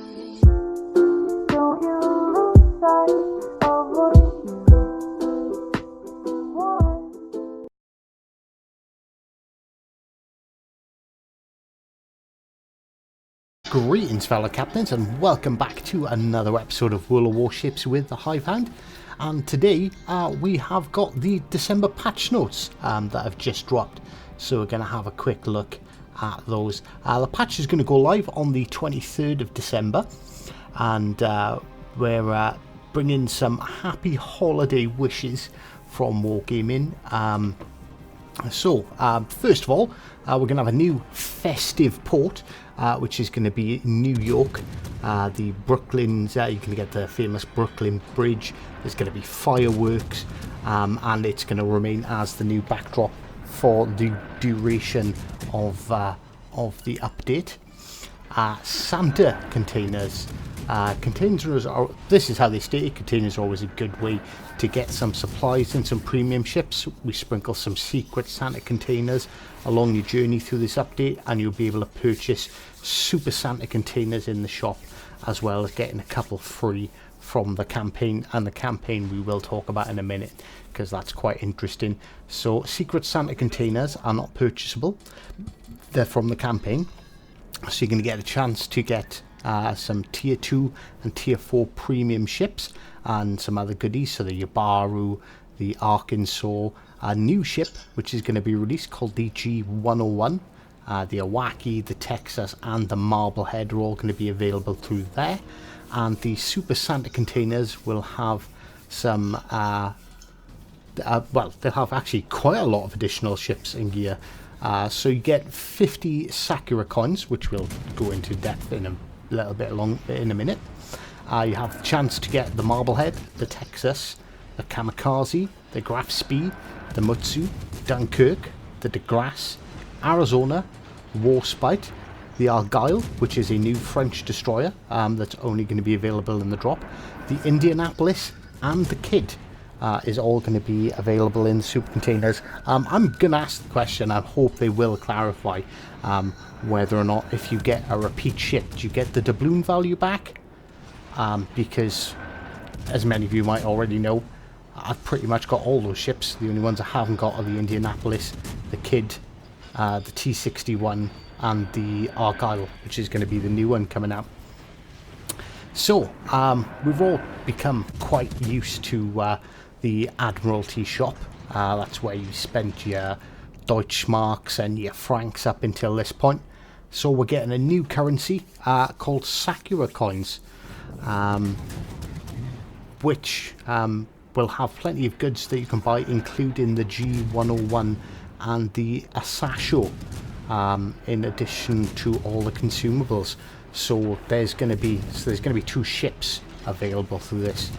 Don't you lose sight of what you want. Greetings fellow captains and welcome back to another episode of World of Warships with the Hive Hound. And today we have got the December patch notes that have just dropped, so we're going to have a quick look at those. The patch is going to go live on the 23rd of December, and we're bringing some happy holiday wishes from Wargaming. First of all, we're going to have a new festive port, which is going to be New York. The Brooklyn's, you can get the famous Brooklyn Bridge. There's going to be fireworks, and it's going to remain as the new backdrop for the duration of the update. Santa containers. This is how they state it. Containers are always a good way to get some supplies and some premium ships. We sprinkle some secret Santa containers along your journey through this update, and you'll be able to purchase super Santa containers in the shop, as well as getting a couple free from the campaign. And the campaign we will talk about in a minute, because that's quite interesting. So secret Santa containers are not purchasable, they're from the campaign, so you're going to get a chance to get some tier 2 and tier 4 premium ships and some other goodies. So the Yabaru, the Arkansas, a new ship which is going to be released called the G101, the Awaki, the Texas and the Marblehead are all going to be available through there. And the Super Santa containers will have some well, they'll have actually quite a lot of additional ships in gear. So you get 50 Sakura coins, which we'll go into depth in a little bit in a minute. You have the chance to get the Marblehead, the Texas, the Kamikaze, the Graf Spee, the Mutsu, Dunkirk, the DeGrasse, Arizona, Warspite, the Argyle, which is a new French destroyer that's only going to be available in the drop, the Indianapolis, and the Kid is all going to be available in super containers. I'm going to ask the question, I hope they will clarify whether or not if you get a repeat ship, do you get the doubloon value back? Because as many of you might already know, I've pretty much got all those ships. The only ones I haven't got are the Indianapolis, the Kid, the T-61 and the Argyle, which is going to be the new one coming out. So we've all become quite used to the Admiralty shop. That's where you spent your Deutschmarks and your francs up until this point. So we're getting a new currency called Sakura coins, which will have plenty of goods that you can buy, including the G101 and the Asasho, in addition to all the consumables. So there's going to be two ships available through this.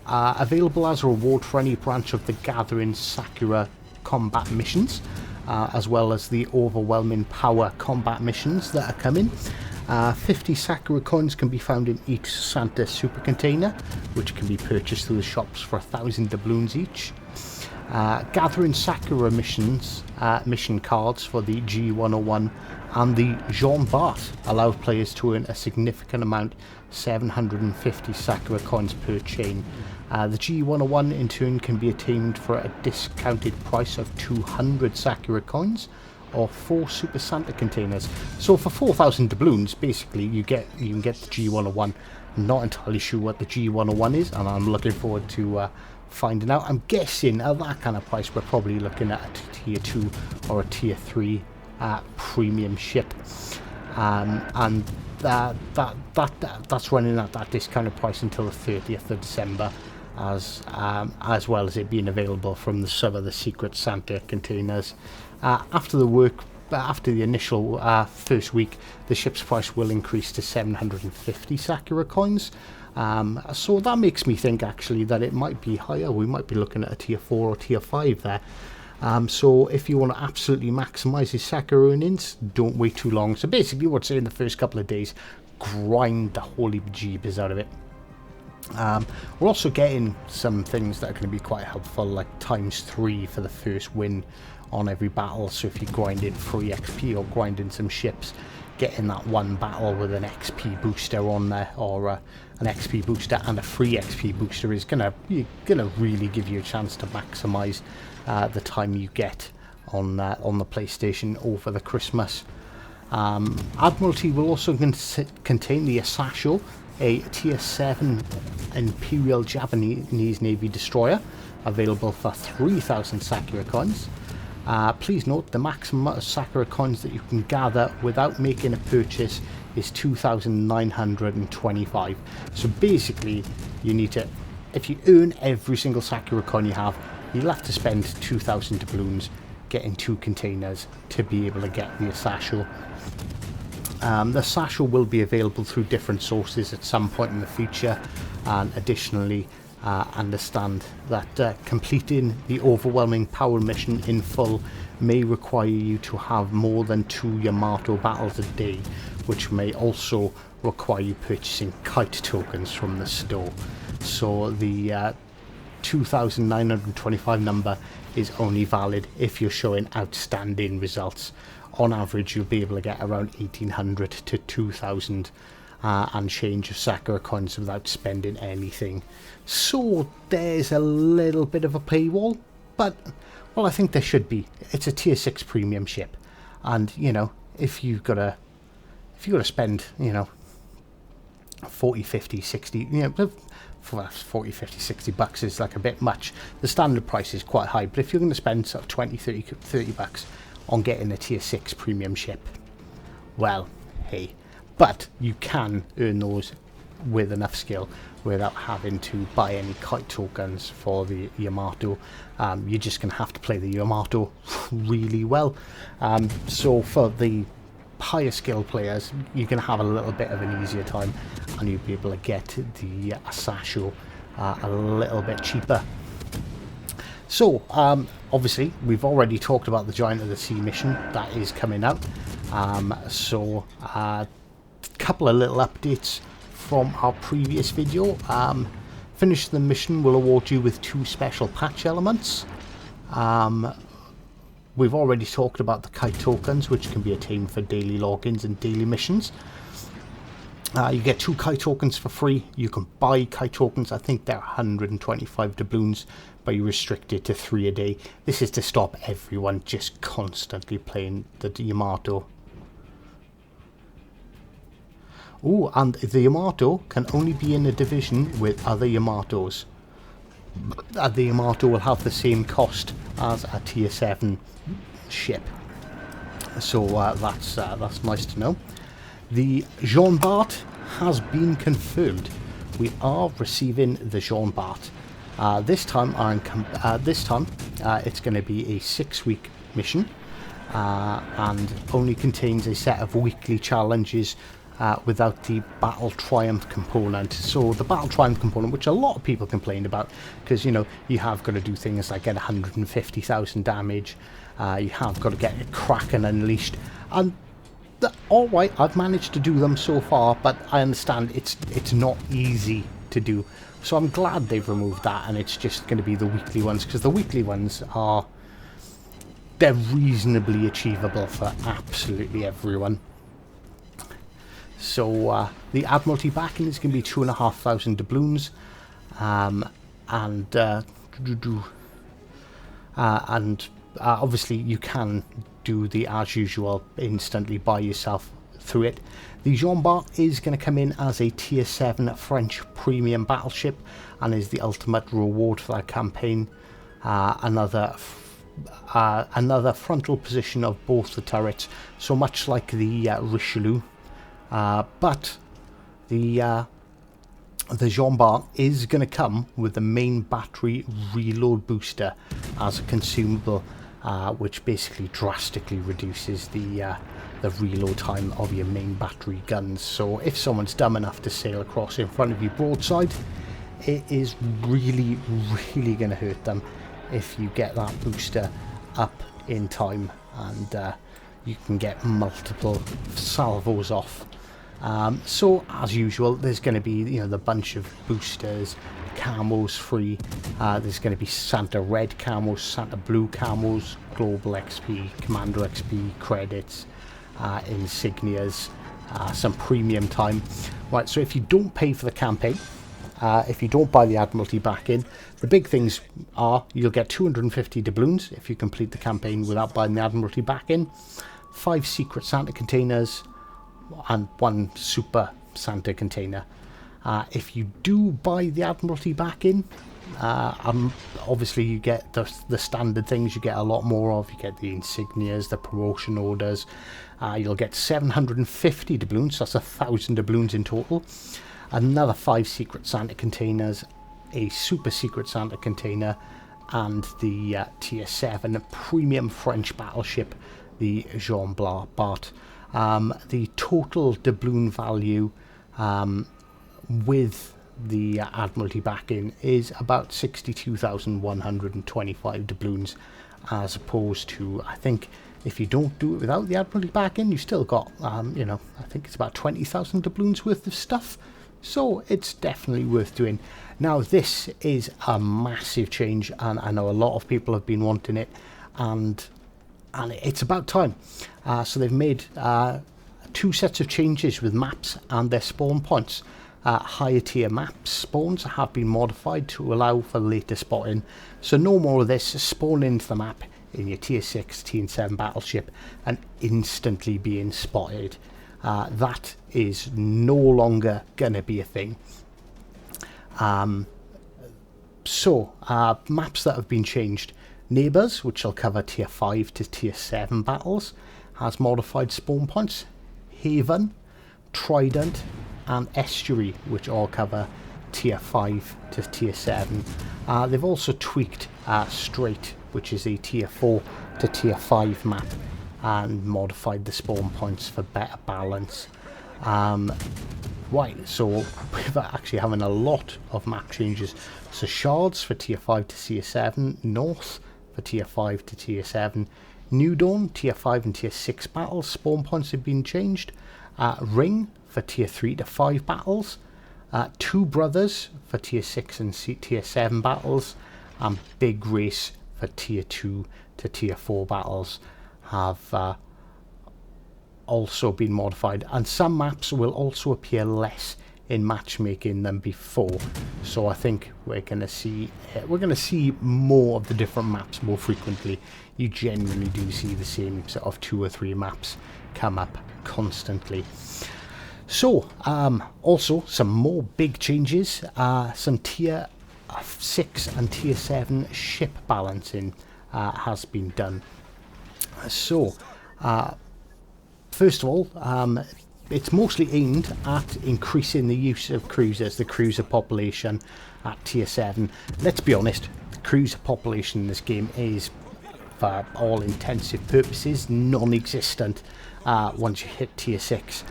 Available as a reward for any branch of the Gathering Sakura combat missions, as well as the Overwhelming Power combat missions that are coming. 50 Sakura coins can be found in each Santa super container, which can be purchased through the shops for 1,000 doubloons each. Gathering Sakura missions, mission cards for the G101 and the Jean Bart allow players to earn a significant amount, 750 Sakura coins per chain. The G101 in turn can be attained for a discounted price of 200 Sakura coins or 4 Super Santa containers. So for 4,000 doubloons, basically you can get the G101. I'm not entirely sure what the G101 is, and I'm looking forward to finding out. I'm guessing at that kind of price we're probably looking at a tier 2 or a tier 3 premium ship, and that's running at that discounted price until the 30th of December, as well as it being available from some of the secret Santa containers. After the initial first week, the ship's price will increase to 750 Sakura coins. So that makes me think actually that it might be higher. We might be looking at a tier 4 or tier 5 there. So if you want to absolutely maximize your Sakura earnings, don't wait too long. So basically what I'd say in the first couple of days, grind the holy bejeebers out of it. We're also getting some things that are going to be quite helpful, like ×3 for the first win on every battle. So if you grind in free XP or grind in some ships, getting that one battle with an XP booster on there, or an XP booster and a free XP booster is gonna really give you a chance to maximise the time you get on the PlayStation over the Christmas. Admiralty will also contain the Asasho, a Tier 7 Imperial Japanese Navy destroyer, available for 3,000 Sakura coins. Please note the maximum amount of Sakura coins that you can gather without making a purchase is 2,925. So basically, you need to, if you earn every single Sakura coin you have, you'll have to spend 2,000 doubloons getting 2 containers to be able to get the Asasho. The Asasho will be available through different sources at some point in the future, and additionally understand that completing the overwhelming power mission in full may require you to have more than 2 Yamato battles a day, which may also require you purchasing kite tokens from the store. So the 2,925 number is only valid if you're showing outstanding results. On average, you'll be able to get around 1,800 to 2,000 and change of Sakura coins without spending anything. So there's a little bit of a paywall, but well, I think there should be. It's a tier 6 premium ship, and you know, if you've got to spend, you know, 40, 50, 60, you know, 40, 50, 60 bucks is like a bit much. The standard price is quite high, but if you're going to spend sort of 20, 30 bucks on getting a tier 6 premium ship, well, hey, but you can earn those with enough skill without having to buy any kite tokens for the Yamato. You're just going to have to play the Yamato really well. So for the higher skill players, you're going to have a little bit of an easier time, and you'll be able to get the Asasho a little bit cheaper. So obviously we've already talked about the Giant of the Sea mission that is coming out. So a couple of little updates from our previous video. Finish the mission will award you with 2 special patch elements. We've already talked about the kite tokens, which can be attained for daily logins and daily missions. You get 2 kite tokens for free. You can buy kite tokens. I think they're 125 doubloons, but you're restricted to 3 a day. This is to stop everyone just constantly playing the Yamato. Oh, and the Yamato can only be in a division with other Yamatos. The Yamato will have the same cost as a tier 7 ship. So that's nice to know. The Jean Bart has been confirmed. We are receiving the Jean Bart. This time it's going to be a 6-week mission, and only contains a set of weekly challenges without the Battle Triumph component. So the Battle Triumph component, which a lot of people complained about, because you know, you have got to do things like get 150,000 damage, you have got to get Kraken unleashed, and alright, I've managed to do them so far, but I understand it's not easy to do. So I'm glad they've removed that, and it's just going to be the weekly ones, because the weekly ones they're reasonably achievable for absolutely everyone. So the Admiralty backing is going to be 2,500 doubloons, and obviously you can do the as usual instantly by yourself through it. The Jean Bart is going to come in as a tier 7 French premium battleship, and is the ultimate reward for that campaign. Another frontal position of both the turrets, so much like the Richelieu. But the Jean Bart is going to come with the main battery reload booster as a consumable, which basically drastically reduces the reload time of your main battery guns. So if someone's dumb enough to sail across in front of you broadside, it is really going to hurt them if you get that booster up in time, and you can get multiple salvos off. So as usual, there's going to be, you know, the bunch of boosters, camos free. There's going to be Santa Red camos, Santa Blue camos, Global XP, Commander XP credits, insignias, some premium time. Right, so if you don't pay for the campaign, if you don't buy the Admiralty back in, the big things are you'll get 250 doubloons if you complete the campaign without buying the Admiralty back in, 5 secret Santa containers, and 1 super Santa container. If you do buy the Admiralty back in, obviously you get the standard things you get a lot more of. You get the insignias, the promotion orders. You'll get 750 doubloons, so that's 1,000 doubloons in total. Another 5 secret Santa containers, a super secret Santa container, and the tier 7 premium French battleship, the Jean Bart. The total doubloon value with the Admiralty back in is about 62,125 doubloons, as opposed to, I think, if you don't do it without the Admiralty back in, you still got, you know, I think it's about 20,000 doubloons worth of stuff. So it's definitely worth doing. Now this is a massive change, and I know a lot of people have been wanting it, and it's about time. So they've made 2 sets of changes with maps and their spawn points. Higher tier map spawns have been modified to allow for later spotting. So no more of this spawn into the map in your tier 6, tier 7 battleship and instantly being spotted. That is no longer going to be a thing. Maps that have been changed. Neighbours, which will cover tier 5 to tier 7 battles, has modified spawn points. Haven, Trident and Estuary, which all cover tier 5 to tier 7. They've also tweaked Strait, which is a tier 4 to tier 5 map, and modified the spawn points for better balance. Right, so we're actually having a lot of map changes. So Shards for tier 5 to tier 7, North for tier 5 to tier 7, New Dawn tier 5 and tier 6 battles, spawn points have been changed. Ring for tier 3 to 5 battles, Two Brothers for tier 6 and tier 7 battles, and Big Race for tier 2 to tier 4 battles have also been modified, and some maps will also appear less in matchmaking than before. So I think we're going to see more of the different maps more frequently. You generally do see the same sort of 2 or 3 maps come up constantly. So also some more big changes. Some tier 6 and tier 7 ship balancing has been done. So first of all, it's mostly aimed at increasing the use of cruisers, the cruiser population at tier 7. Let's be honest, the cruiser population in this game is, for all intensive purposes, non-existent once you hit tier 6.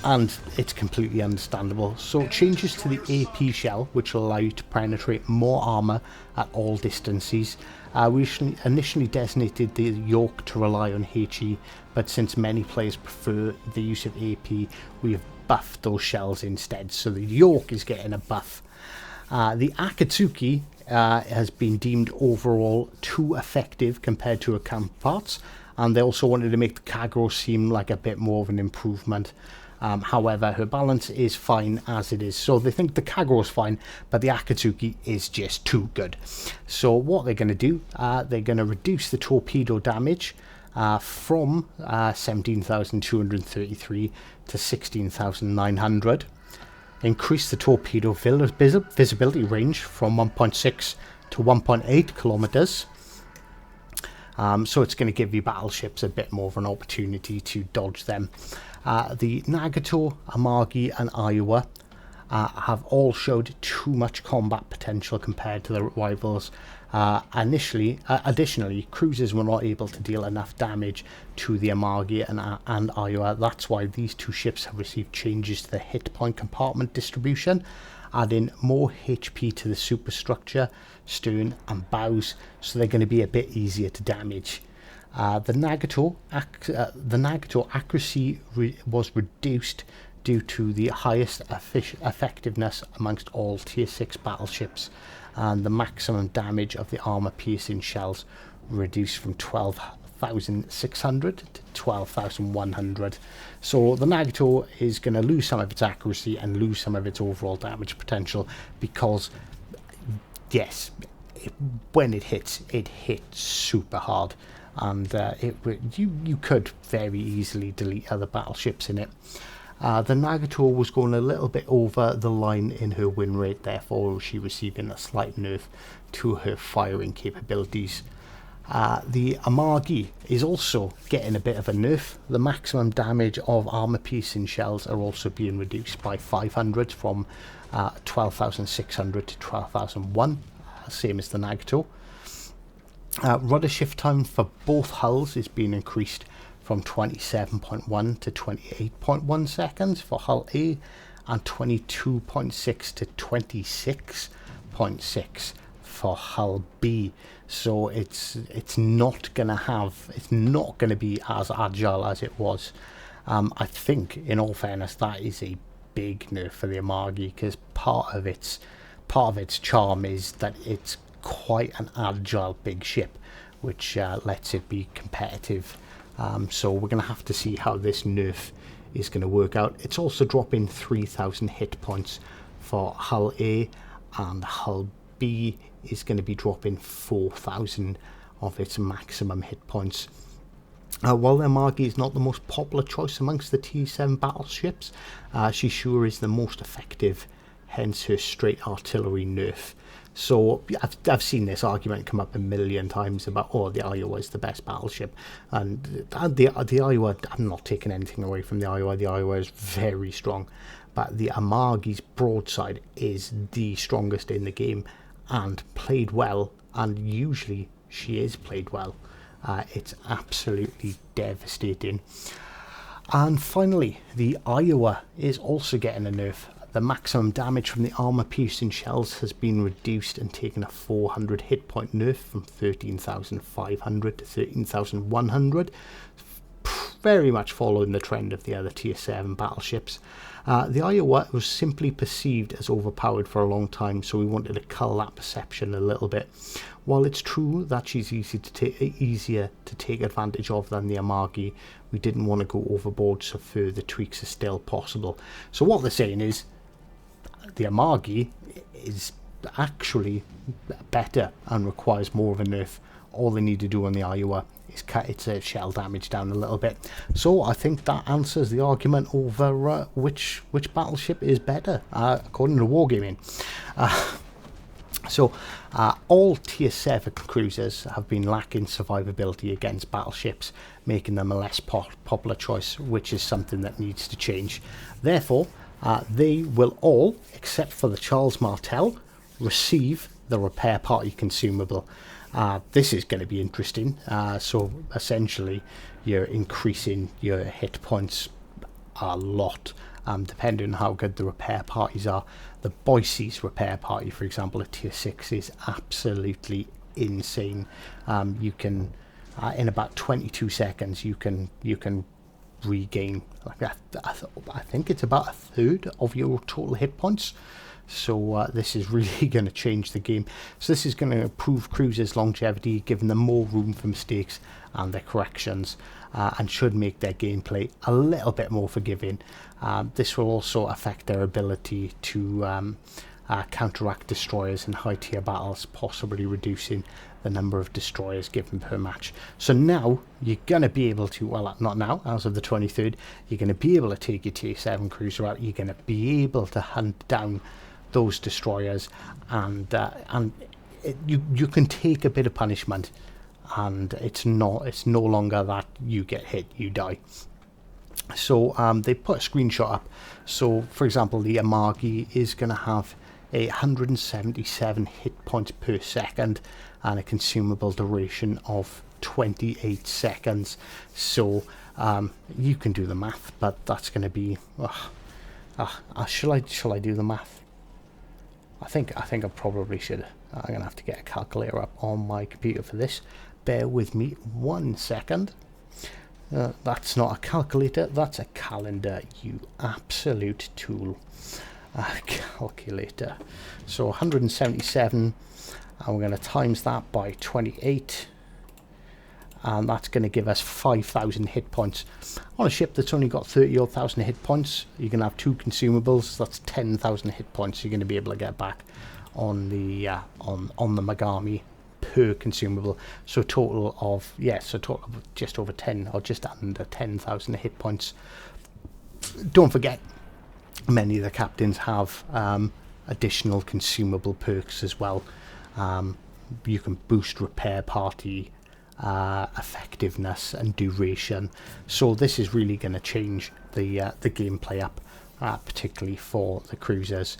And it's completely understandable. So changes to the AP shell, which will allow you to penetrate more armour at all distances. We initially designated the York to rely on HE, but since many players prefer the use of AP, we have buffed those shells instead. So the York is getting a buff. The Akatsuki has been deemed overall too effective compared to her counterparts, and they also wanted to make the Kagero seem like a bit more of an improvement. However, her balance is fine as it is. So they think the Kagero is fine, but the Akatsuki is just too good. So what they're going to do, they're going to reduce the torpedo damage from 17,233 to 16,900. Increase the torpedo visibility range from 1.6 to 1.8 kilometers. So it's going to give you battleships a bit more of an opportunity to dodge them. The Nagato, Amagi and Iowa have all showed too much combat potential compared to their rivals. Additionally, cruisers were not able to deal enough damage to the Amagi and Iowa. That's why these 2 ships have received changes to the hit point compartment distribution, adding more HP to the superstructure, stern and bows, so they're going to be a bit easier to damage. The Nagato accuracy was reduced due to the highest effectiveness amongst all tier 6 battleships, and the maximum damage of the armor piercing shells reduced from 12,600 to 12,100. So the Nagato is going to lose some of its accuracy and lose some of its overall damage potential because, yes, when it hits super hard, and you could very easily delete other battleships in it. The Nagato was going a little bit over the line in her win rate, therefore she receiving a slight nerf to her firing capabilities. The Amagi is also getting a bit of a nerf. The maximum damage of armor piercing shells are also being reduced by 500 from 12,600 to 12,001, same as the Nagato. Rudder shift time for both hulls is being increased from 27.1 to 28.1 seconds for hull A, and 22.6 to 26.6 for hull B. So it's not gonna be as agile as it was. I think, in all fairness, that is a big nerf for the Amagi, because part of its charm is that it's quite an agile big ship, which lets it be competitive. So we're going to have to see how this nerf is going to work out. It's also dropping 3,000 hit points for hull A, and hull B is going to be dropping 4,000 of its maximum hit points. While the Amagi is not the most popular choice amongst the T7 battleships, she sure is the most effective, hence her straight artillery nerf. So I've seen this argument come up a million times about, oh, the Iowa is the best battleship, and the Iowa, I'm not taking anything away from the Iowa is very strong, but the Amagi's broadside is the strongest in the game, and played well, and usually she is played well. It's absolutely devastating. And finally, the Iowa is also getting a nerf. The maximum damage from the armor piercing shells has been reduced and taken a 400 hit point nerf from 13,500 to 13,100. Very much following the trend of the other tier 7 battleships. The Iowa was simply perceived as overpowered for a long time, so we wanted to cull that perception a little bit. While it's true that she's easier to take advantage of than the Amagi, we didn't want to go overboard, so further tweaks are still possible. So what they're saying is, the Amagi is actually better and requires more of a nerf. All they need to do on the Iowa is cut its shell damage down a little bit. So I think that answers the argument over which battleship is better, according to Wargaming. So all tier 7 cruisers have been lacking survivability against battleships, making them a less popular choice, which is something that needs to change. Therefore, they will all, except for the Charles Martel, receive the repair party consumable. This is going to be interesting. So essentially, you're increasing your hit points a lot, depending on how good the repair parties are. The Boise's repair party, for example, at tier 6 is absolutely insane. You can, in about 22 seconds, you can regain, I think it's about a third of your total hit points. So this is really going to change the game. So this is going to improve cruisers' longevity, giving them more room for mistakes and their corrections, and should make their gameplay a little bit more forgiving. This will also affect their ability to counteract destroyers in high tier battles, possibly reducing the number of destroyers given per match. So now you're going to be able to, well, not now, as of the 23rd, you're going to be able to take your tier 7 cruiser out. You're going to be able to hunt down those destroyers, and you can take a bit of punishment, and it's no longer that you get hit, you die. So they put a screenshot up. So for example, the Amagi is going to have 177 hit points per second and a consumable duration of 28 seconds. So you can do the math, but that's going to be shall I do the math? I think I probably should. I'm going to have to get a calculator up on my computer for this. Bear with me 1 second. That's not a calculator, that's a calendar, you absolute tool. Calculator. So 177, and we're going to times that by 28, and that's going to give us 5,000 hit points. On a ship that's only got 30,000 hit points, you can have 2 consumables. That's 10,000 hit points you're going to be able to get back on the on the Megami per consumable. So total of just over 10 or just under 10,000 hit points. Don't forget, many of the captains have additional consumable perks as well. You can boost repair party effectiveness and duration, so this is really going to change the gameplay up, particularly for the cruisers.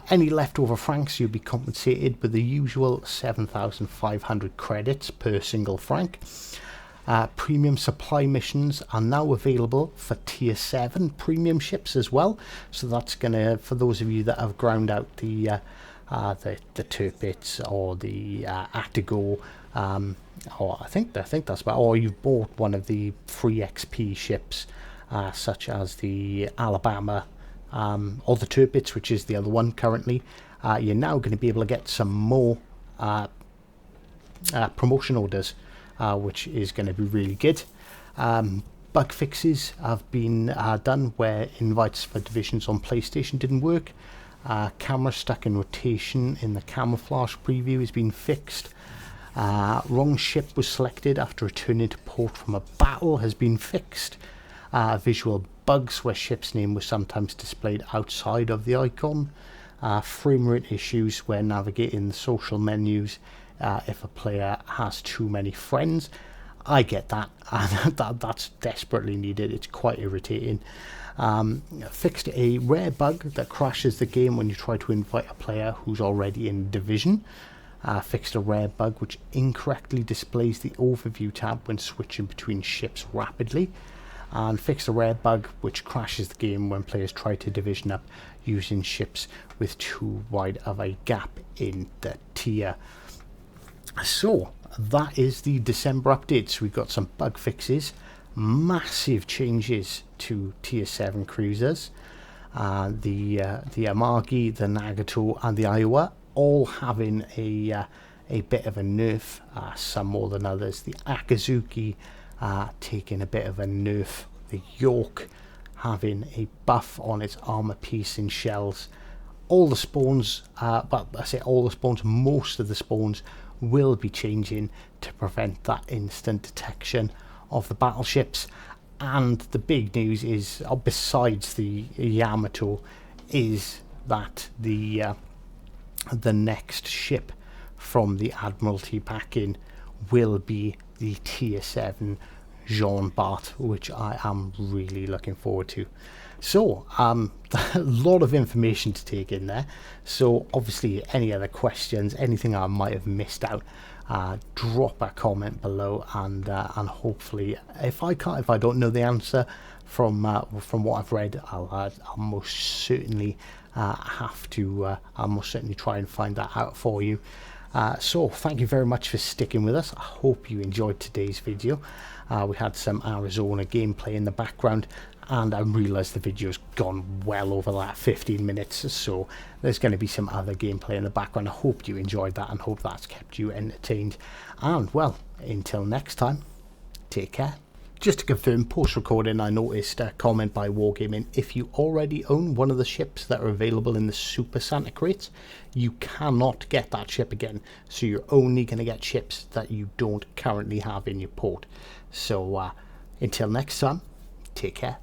Any leftover franks, you'll be compensated with the usual 7,500 credits per single frank. Premium supply missions are now available for tier 7 premium ships as well, so that's gonna, for those of you that have ground out the Turpits or the Attigo, or I think that's about, or you've bought one of the free XP ships, such as the Alabama, or the Turpits, which is the other one currently. You're now going to be able to get some more promotion orders, which is going to be really good. Bug fixes have been done where invites for divisions on PlayStation didn't work. Camera stuck in rotation in the camouflage preview has been fixed. Wrong ship was selected after returning to port from a battle has been fixed. Visual bugs where ship's name was sometimes displayed outside of the icon. Frame rate issues where navigating the social menus if a player has too many friends. I get that, and that's desperately needed. It's quite irritating. Fixed a rare bug that crashes the game when you try to invite a player who's already in division. Fixed a rare bug which incorrectly displays the overview tab when switching between ships rapidly. And fixed a rare bug which crashes the game when players try to division up using ships with too wide of a gap in the tier. So that is the December updates. We've got some bug fixes, massive changes to tier 7 cruisers, the Amagi, the Nagato and the Iowa all having a bit of a nerf, some more than others. The Akazuki taking a bit of a nerf, the York having a buff on its armor piece and shells. All the spawns, but I say all the spawns, most of the spawns will be changing to prevent that instant detection of the battleships. And the big news is, besides the Yamato, is that the next ship from the Admiralty pack-in will be the tier 7 Jean Bart, which I am really looking forward to. So a lot of information to take in there. So obviously any other questions, anything I might have missed out, drop a comment below, and hopefully if I don't know the answer from what I've read, I'll most certainly I'll most certainly try and find that out for you. So thank you very much for sticking with us. I hope you enjoyed today's video. We had some Arizona gameplay in the background, and I realised the video's gone well over that 15 minutes, so there's going to be some other gameplay in the background. I hope you enjoyed that and hope that's kept you entertained. And well, until next time, take care. Just to confirm, post-recording I noticed a comment by Wargaming: if you already own one of the ships that are available in the Super Santa crates, you cannot get that ship again, so you're only going to get ships that you don't currently have in your port. So until next time, take care.